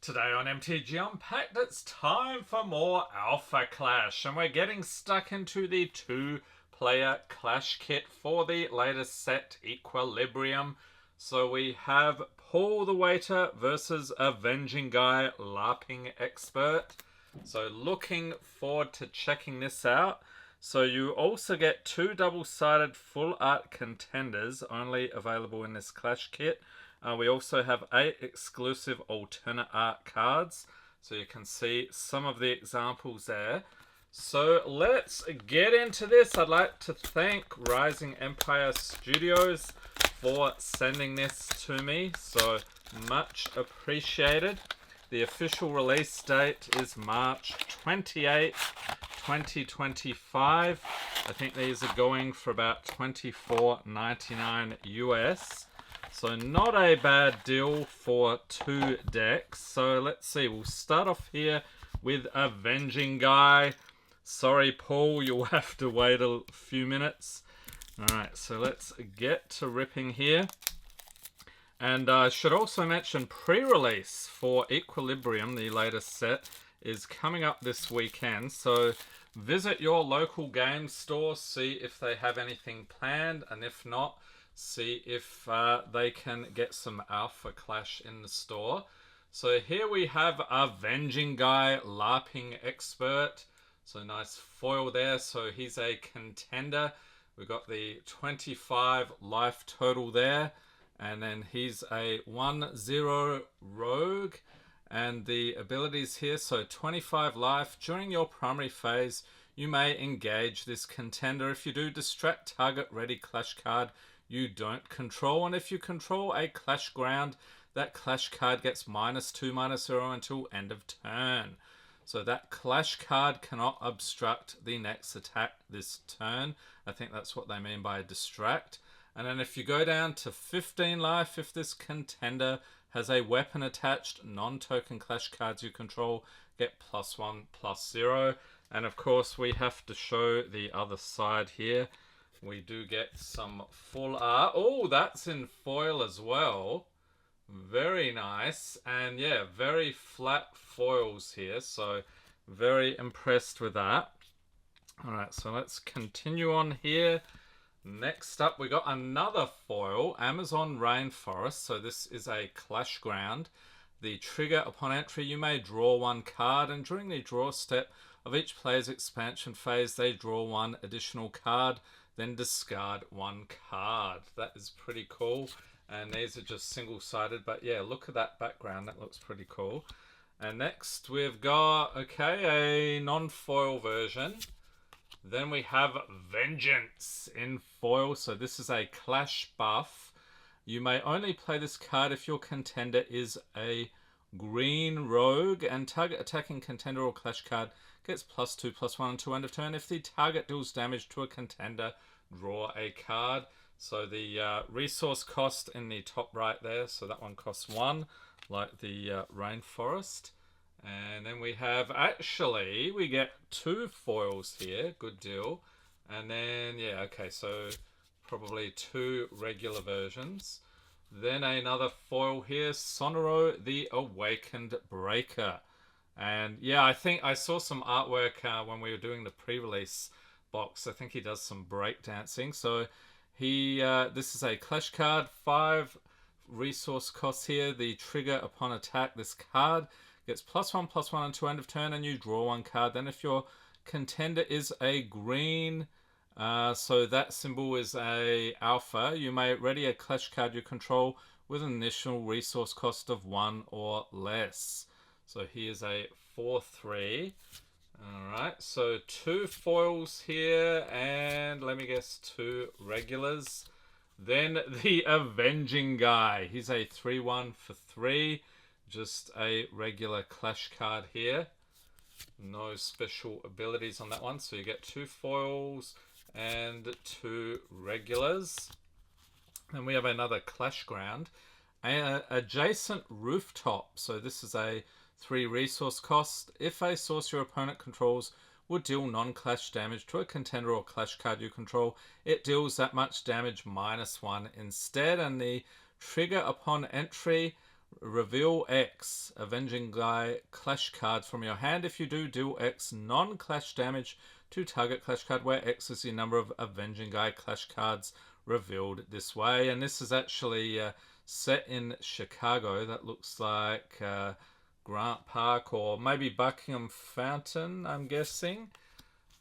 Today on MTG Unpacked, it's time for more Alpha Clash, and we're getting stuck into the two-player Clash kit for the latest set, Equilibrium. So we have Paul the Waiter versus Avenging Guy, LARPing Expert. So looking forward to checking this out. So you also get two double-sided full art contenders, only available in this Clash kit. We also have 8 exclusive alternate art cards, so you can see some of the examples there. So let's get into this. I'd like to thank Rising Empire Studios for sending this to me, so much appreciated. The official release date is March 28th, 2025. I think these are going for about $24.99 US. So not a bad deal for 2 decks. So let's see, we'll start off here with Avenging Guy. Sorry, Paul, you'll have to wait a few minutes. Alright, so let's get to ripping here. And I should also mention pre-release for Equilibrium, the latest set, is coming up this weekend. So visit your local game store, see if they have anything planned, and if not, see if they can get some Alpha Clash in the store. So here we have Avenging Guy, LARPing Expert. So nice foil there. So he's a contender. We've got the 25 life total there. And then he's a 1/0 rogue. And the abilities here, so 25 life. During your primary phase, you may engage this contender. If you do, distract target ready Clash card you don't control, and if you control a Clash ground, that Clash card gets -2/-0 until end of turn. So that Clash card cannot obstruct the next attack this turn. I think that's what they mean by distract. And then if you go down to 15 life, if this contender has a weapon attached, non-token Clash cards you control get +1/+0. And of course we have to show the other side here. We do get some full art. Oh, that's in foil as well. Very nice. And yeah, very flat foils here. So very impressed with that. Alright, so let's continue on here. Next up, we got another foil, Amazon Rainforest. So this is a Clash ground. The trigger upon entry, you may draw 1 card, and during the draw step of each player's expansion phase, they draw 1 additional card, then discard 1 card. That is pretty cool. And these are just single-sided, but yeah, look at that background. That looks pretty cool. And next we've got, okay, a non-foil version. Then we have Vengeance in foil. So this is a Clash buff. You may only play this card if your contender is a green rogue, and target attacking contender or Clash card gets +2/+1 until end of turn. If the target deals damage to a contender, draw a card. So the resource cost in the top right there, so that one costs 1, like the Rainforest. And then we have, actually, we get 2 foils here, good deal. And then, yeah, okay, so probably 2 regular versions. Then another foil here, Sonoro the Awakened Breaker. And yeah, I think I saw some artwork when we were doing the pre-release box. I think he does some breakdancing. So he, this is a Clash card, 5 resource costs here. The trigger upon attack, this card gets +1/+1 until end of turn, and you draw 1 card. Then if your contender is a green, so that symbol is a alpha, you may ready a Clash card you control with an initial resource cost of 1 or less. So here's a 4/3. Alright, so 2 foils here, and let me guess, 2 regulars. Then the Avenging Guy. He's a 3/1 for 3. Just a regular Clash card here. No special abilities on that one. So you get 2 foils and 2 regulars. Then we have another Clash ground. Adjacent Rooftop. So this is a 3 resource cost. If a source your opponent controls would deal non-Clash damage to a contender or Clash card you control, it deals that much damage -1 instead. And the trigger upon entry, Reveal X, Avenging Guy, Clash card from your hand. If you do, deal X non-clash damage to target clash card, where X is the number of Avenging Guy clash cards revealed this way. And this is actually set in Chicago. That looks like Grant Park or maybe Buckingham Fountain, I'm guessing.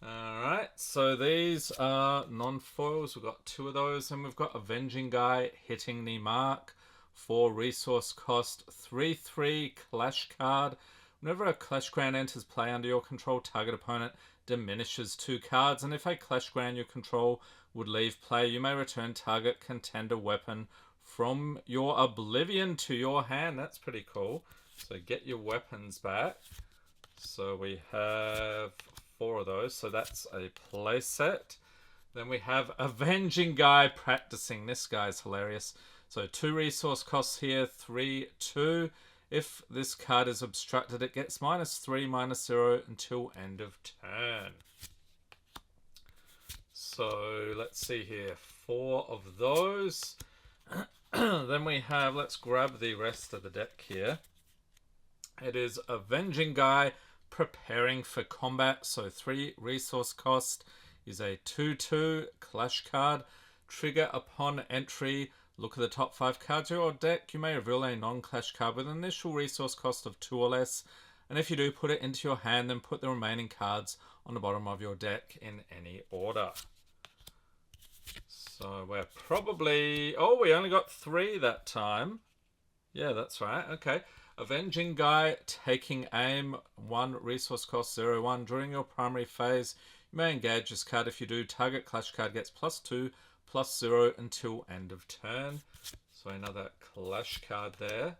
Alright, so these are non-foils. We've got 2 of those, and we've got Avenging Guy hitting the mark. 4 resource cost, 3/3 clash card. Whenever a clash ground enters play under your control, target opponent diminishes 2 cards, and if a clash ground you control would leave play, you may return target contender weapon from your Oblivion to your hand. That's pretty cool. So get your weapons back. So we have 4 of those, so that's a play set. Then we have Avenging Guy practicing. This guy's hilarious. So 2 resource costs here, 3/2. If this card is obstructed, it gets -3/-0 until end of turn. So let's see here, 4 of those. Then we have, let's grab the rest of the deck here. It is Avenging Guy preparing for combat. So 3 resource cost is a 2/2 clash card. Trigger upon entry. Look at the top 5 cards of your deck. You may reveal a non-clash card with an initial resource cost of 2 or less. And if you do, put it into your hand, then put the remaining cards on the bottom of your deck in any order. So we're probably... Oh, we only got 3 that time. Yeah, that's right. Okay. Avenging Guy taking aim. 1 resource cost, 0/1. During your primary phase, you may engage this card. If you do, target clash card gets +2/+0 until end of turn. So another clash card there.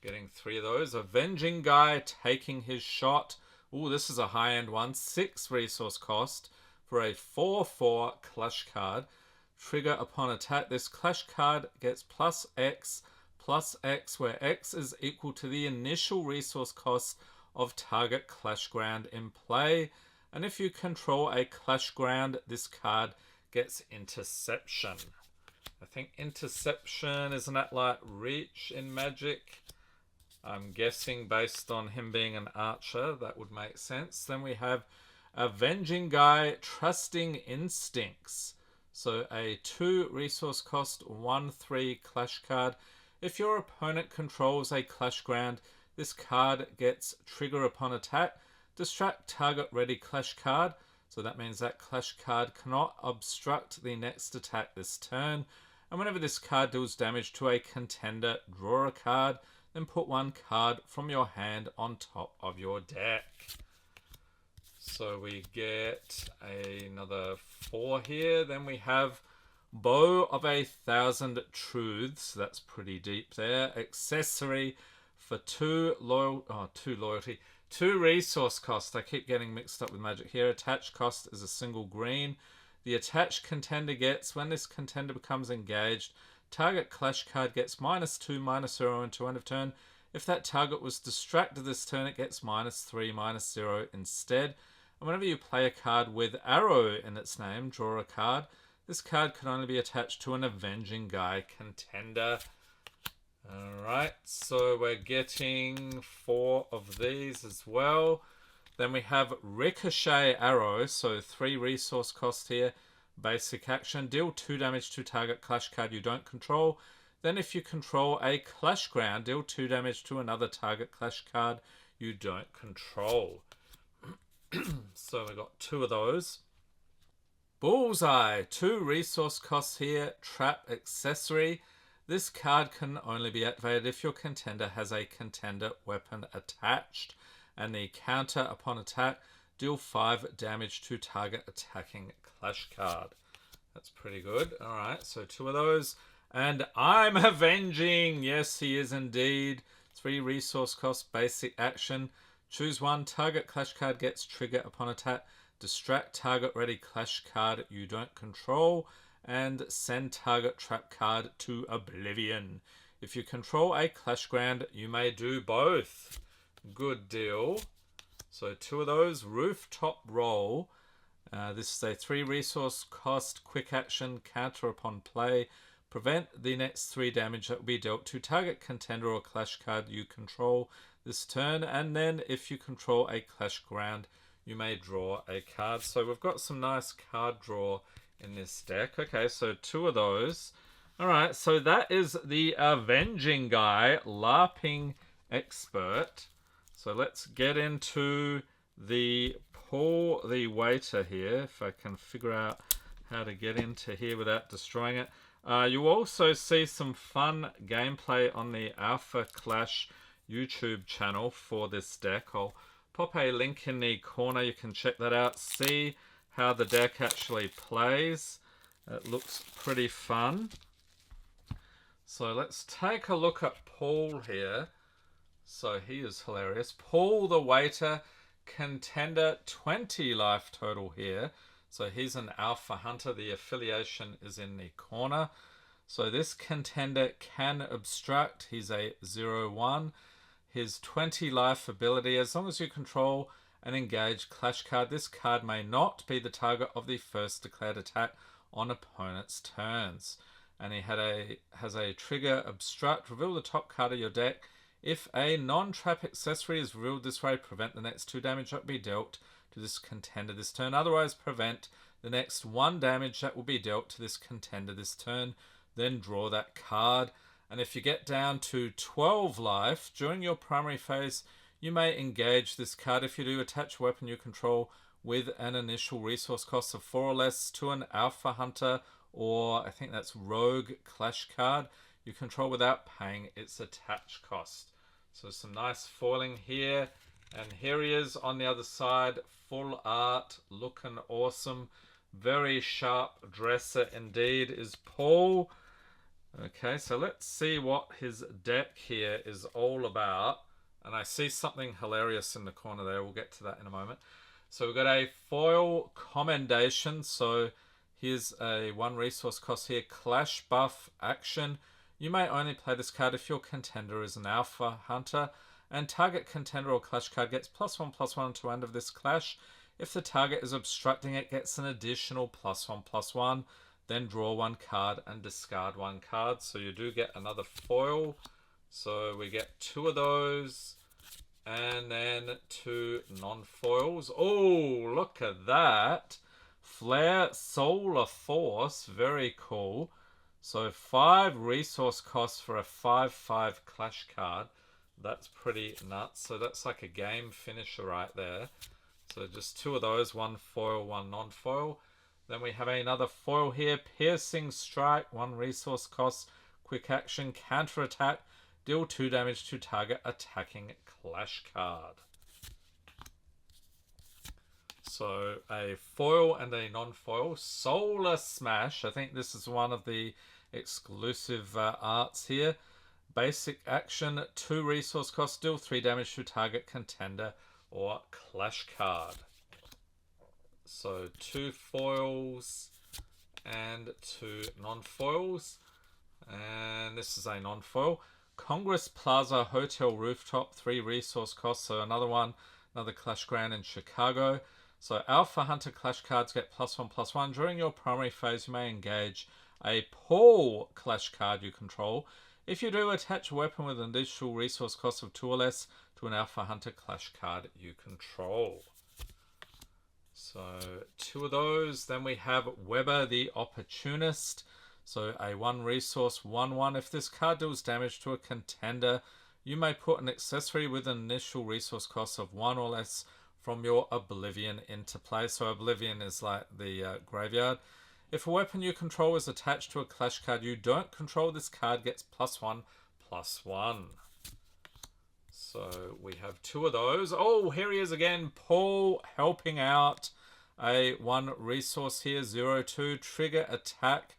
Getting 3 of those. Avenging Guy taking his shot. Ooh, this is a high-end one. 6 resource cost for a 4/4 clash card. Trigger upon attack. This clash card gets +X/+X, where X is equal to the initial resource cost of target clash ground in play. And if you control a clash ground, this card gets interception. I think interception, isn't that like reach in Magic? I'm guessing based on him being an archer, that would make sense. Then we have Avenging Guy trusting instincts. So a 2 resource cost, 1/3 clash card. If your opponent controls a clash ground, this card gets trigger upon attack. Distract target ready clash card. So that means that clash card cannot obstruct the next attack this turn. And whenever this card deals damage to a contender, draw a card, then put 1 card from your hand on top of your deck. So we get another 4 here. Then we have Bow of 1,000 Truths. That's pretty deep there. Accessory for 2 loyalty. 2 resource cost. I keep getting mixed up with Magic here. Attached cost is a single green. The attached contender gets, when this contender becomes engaged, target clash card gets -2/-0 until end of turn. If that target was distracted this turn, it gets -3/-0 instead. And whenever you play a card with arrow in its name, draw a card. This card can only be attached to an Avenging Guy contender. Alright, so we're getting 4 of these as well. Then we have Ricochet Arrow, so 3 resource cost here. Basic action, deal 2 damage to target clash card you don't control. Then if you control a clash ground, deal 2 damage to another target clash card you don't control. So we got 2 of those. Bullseye, 2 resource costs here. Trap accessory. This card can only be activated if your contender has a contender weapon attached. And the counter upon attack, deal 5 damage to target attacking clash card. That's pretty good. Alright, so 2 of those. And I'm avenging. Yes, he is indeed. 3 resource cost, basic action. Choose 1. Target clash card gets trigger upon attack. Distract target ready clash card you don't control. And send target trap card to Oblivion. If you control a clash ground, you may do both. Good deal. So 2 of those. Rooftop Roll. This is a 3 resource cost, quick action, counter upon play. prevent the next 3 damage that will be dealt to target contender or clash card you control this turn. And then if you control a clash ground, you may draw a card. So we've got some nice card draw in this deck. Okay, so 2 of those. Alright, so that is the Avenging Guy, LARPing Expert. So let's get into the Paul the Waiter here, if I can figure out how to get into here without destroying it. You also see some fun gameplay on the Alpha Clash YouTube channel for this deck. I'll pop a link in the corner, you can check that out, see how the deck actually plays. It looks pretty fun. So let's take a look at Paul here. So he is hilarious. Paul the Waiter, contender, 20 life total here. So he's an Alpha Hunter. The affiliation is in the corner. So this contender can obstruct. He's a 0/1. His 20 life ability, as long as you control an engaged clash card, this card may not be the target of the first declared attack on opponent's turns. And he has a trigger obstruct. Reveal the top card of your deck. If a non-trap accessory is revealed this way, prevent the next 2 damage that will be dealt to this contender this turn. Otherwise, prevent the next 1 damage that will be dealt to this contender this turn. Then draw that card. And if you get down to 12 life, during your primary phase, you may engage this card. If you do, attach a weapon you control with an initial resource cost of 4 or less to an Alpha Hunter, or I think that's Rogue Clash card you control without paying its attach cost. So some nice foiling here. And here he is on the other side. Full art, looking awesome. Very sharp dresser indeed is Paul. Okay, so let's see what his deck here is all about. And I see something hilarious in the corner there. We'll get to that in a moment. So we've got a foil commendation. So here's a 1 resource cost here. Clash buff action. You may only play this card if your contender is an Alpha Hunter, and target contender or clash card gets +1/+1 to end of this clash. If the target is obstructing, it gets an additional +1/+1. Then draw 1 card and discard 1 card. So you do get another foil. So we get 2 of those, and then 2 non-foils. Oh, look at that. Flare Solar Force, very cool. So 5 resource costs for a 5/5 clash card. That's pretty nuts. So that's like a game finisher right there. So just 2 of those, 1 foil, 1 non-foil. Then we have another foil here. Piercing Strike, 1 resource cost, quick action, counter attack, deal 2 damage to target attacking clash card. So a foil and a non-foil. Solar Smash. I think this is one of the exclusive arts here. Basic action, 2 resource cost, deal 3 damage to target contender or clash card. So 2 foils and 2 non-foils. And this is a non-foil. Congress Plaza Hotel Rooftop, 3 resource costs. So another one, another clash ground in Chicago. So Alpha Hunter clash cards get +1/+1. During your primary phase, you may engage a Paul clash card you control. If you do, attach a weapon with an additional resource cost of 2 or less to an Alpha Hunter clash card you control. So 2 of those. Then we have Weber the Opportunist. So a 1 resource, 1/1. If this card deals damage to a contender, you may put an accessory with an initial resource cost of 1 or less from your Oblivion into play. So Oblivion is like the graveyard. If a weapon you control is attached to a clash card you don't control, this card gets +1/+1. So we have 2 of those. Oh, here he is again. Paul helping out. A 1 resource here, 0/2. Trigger attack.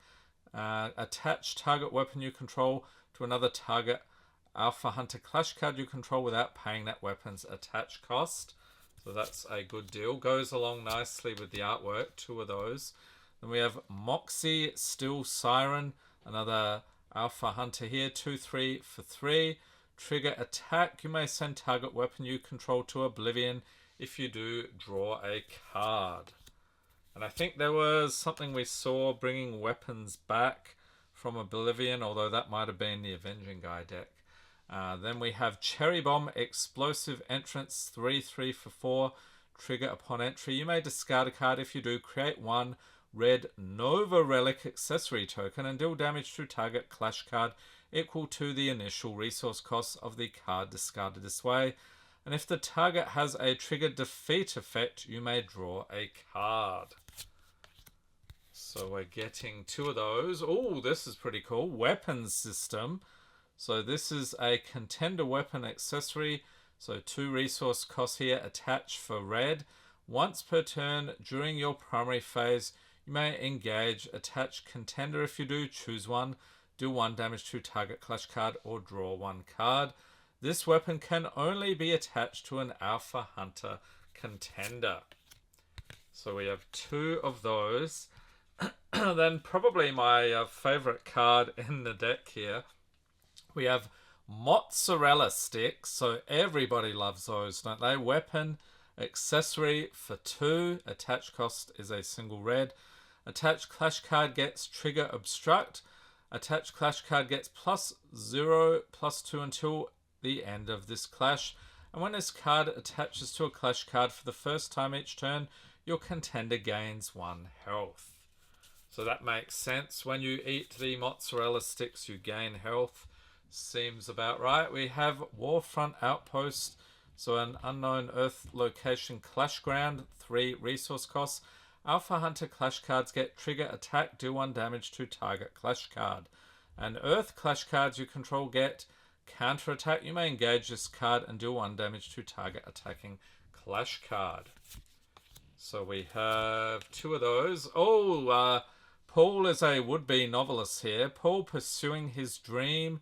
Attach target weapon you control to another target Alpha Hunter clash card you control without paying that weapon's attach cost. So that's a good deal. Goes along nicely with the artwork. 2 of those. Then we have Moxie Still Siren. Another Alpha Hunter here. 2/3 for 3. Trigger attack. You may send target weapon you control to Oblivion. If you do, draw a card. And I think there was something we saw bringing weapons back from Oblivion, although that might have been the Avenging Guy deck. Then we have Cherry Bomb, Explosive Entrance, 3/3 for 4. Trigger upon entry. You may discard a card. If you do, create one red Nova Relic accessory token and deal damage to target clash card equal to the initial resource cost of the card discarded this way. And if the target has a trigger defeat effect, you may draw a card. So we're getting 2 of those. Oh, this is pretty cool. Weapons system. So this is a contender weapon accessory. So 2 resource costs here, attach for red. Once per turn during your primary phase, you may engage, attach contender. If you do, choose one, do 1 damage to target clash card or draw 1 card. This weapon can only be attached to an Alpha Hunter contender. So we have 2 of those. Then probably my favorite card in the deck here, we have mozzarella sticks. So everybody loves those, don't they? Weapon accessory for 2. Attach cost is a single red. Attach clash card gets trigger obstruct. Attach clash card gets +0/+2 until the end of this clash. And when this card attaches to a clash card for the first time each turn, your contender gains 1 health. So that makes sense. When you eat the mozzarella sticks, you gain health. Seems about right. We have Warfront Outpost. So an unknown Earth location clash ground, 3 resource costs. Alpha Hunter clash cards get trigger attack, do 1 damage to target clash card. And Earth clash cards you control get counter attack. You may engage this card and do 1 damage to target attacking clash card. So we have 2 of those. Oh, Paul is a would-be novelist here. Paul pursuing his dream.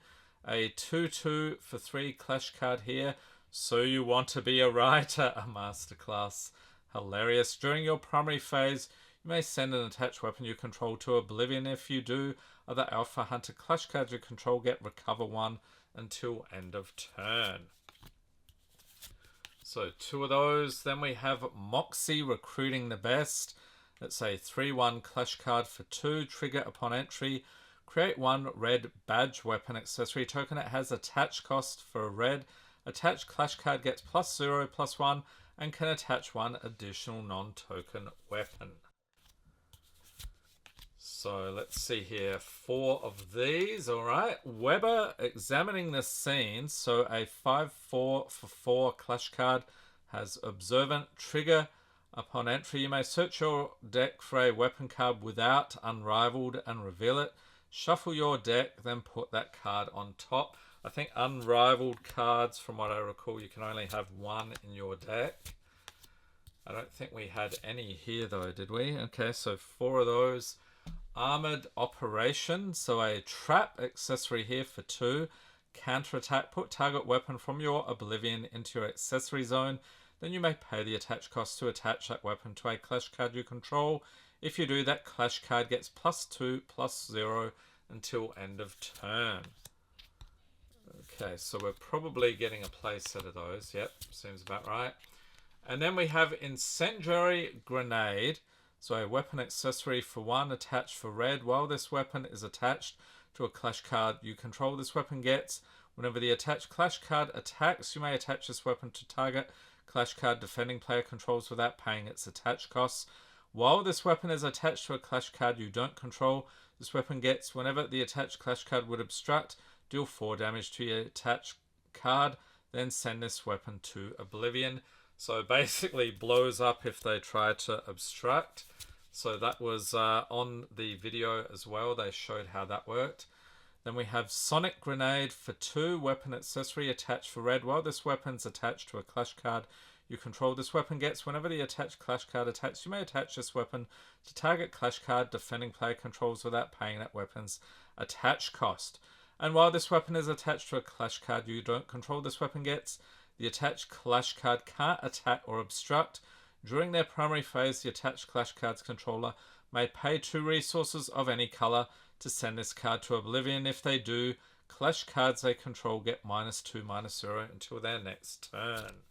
A 2/2 for 3 clash card here. So you want to be a writer? A masterclass. Hilarious. During your primary phase, you may send an attached weapon you control to Oblivion. If you do, other Alpha Hunter clash cards you control get recover 1 until end of turn. So 2 of those. Then we have Moxie recruiting the best. It's a 3/1 clash card for 2. Trigger upon entry. Create 1 red badge weapon accessory token. It has attach cost for a red. Attached clash card gets +0/+1 and can attach 1 additional non-token weapon. So let's see here. 4 of these. All right. Weber examining the scene. So a 5/4 for 4 clash card has observant. Trigger upon entry. You may search your deck for a weapon card without Unrivaled and reveal it. Shuffle your deck, then put that card on top. I think Unrivaled cards, from what I recall, you can only have 1 in your deck. I don't think we had any here though, did we? Okay, so 4 of those. Armored Operation, so a trap accessory here for 2. Counter attack, put target weapon from your Oblivion into your accessory zone. Then you may pay the attach cost to attach that weapon to a clash card you control. If you do, that clash card gets +2/+0 until end of turn. Okay, so we're probably getting a play set of those. Yep, seems about right. And then we have Incendiary Grenade. So a weapon accessory for 1, attached for red. While this weapon is attached to a clash card you control, this weapon gets, whenever the attached clash card attacks, you may attach this weapon to target clash card defending player controls without paying its attach costs. While this weapon is attached to a clash card you don't control, this weapon gets, whenever the attached clash card would obstruct, deal 4 damage to your attached card, then send this weapon to Oblivion. So basically blows up if they try to obstruct. So that was on the video as well. They showed how that worked. Then we have Sonic Grenade for 2, weapon accessory attached for red. While this weapon's attached to a clash card you control, this weapon gets, whenever the attached clash card attacks, you may attach this weapon to target clash card defending player controls without paying that weapon's attach cost. And while this weapon is attached to a clash card you don't control, this weapon gets, the attached clash card can't attack or obstruct. During their primary phase, the attached clash card's controller may pay 2 resources of any color to send this card to Oblivion. If they do, clash cards they control get -2/-0 until their next turn.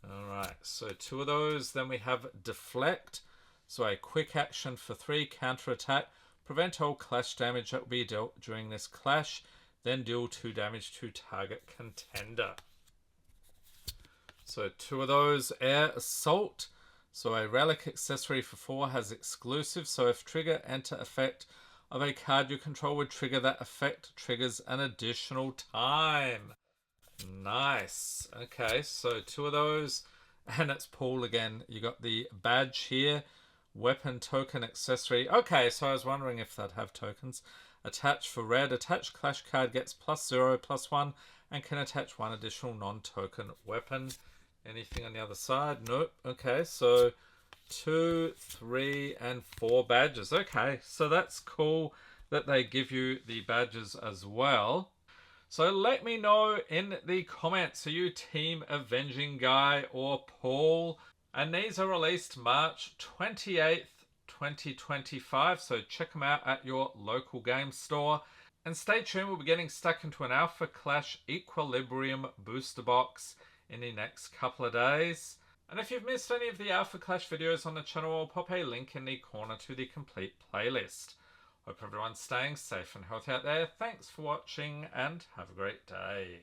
Alright, so 2 of those. Then we have Deflect. So a quick action for 3, counter attack. Prevent all clash damage that will be dealt during this clash. Then deal 2 damage to target contender. So 2 of those. Air Assault. So a relic accessory for 4 has exclusive. So if trigger enter effect of a card you control would trigger, that effect triggers an additional time. Nice. Okay, so 2 of those. And it's pool again. You got the badge here. Weapon token accessory. Okay, so I was wondering if they'd have tokens. Attach for red. Attached clash card gets +0/+1 and can attach 1 additional non-token weapon. Anything on the other side? Nope. Okay, so 2, 3, and 4 badges. Okay, so that's cool that they give you the badges as well. So let me know in the comments, are you team Avenging Guy or Paul? And these are released March 28th, 2025. So check them out at your local game store. And stay tuned, we'll be getting stuck into an Alpha Clash Equilibrium booster box in the next couple of days. And if you've missed any of the Alpha Clash videos on the channel, I'll pop a link in the corner to the complete playlist. Hope everyone's staying safe and healthy out there. Thanks for watching and have a great day.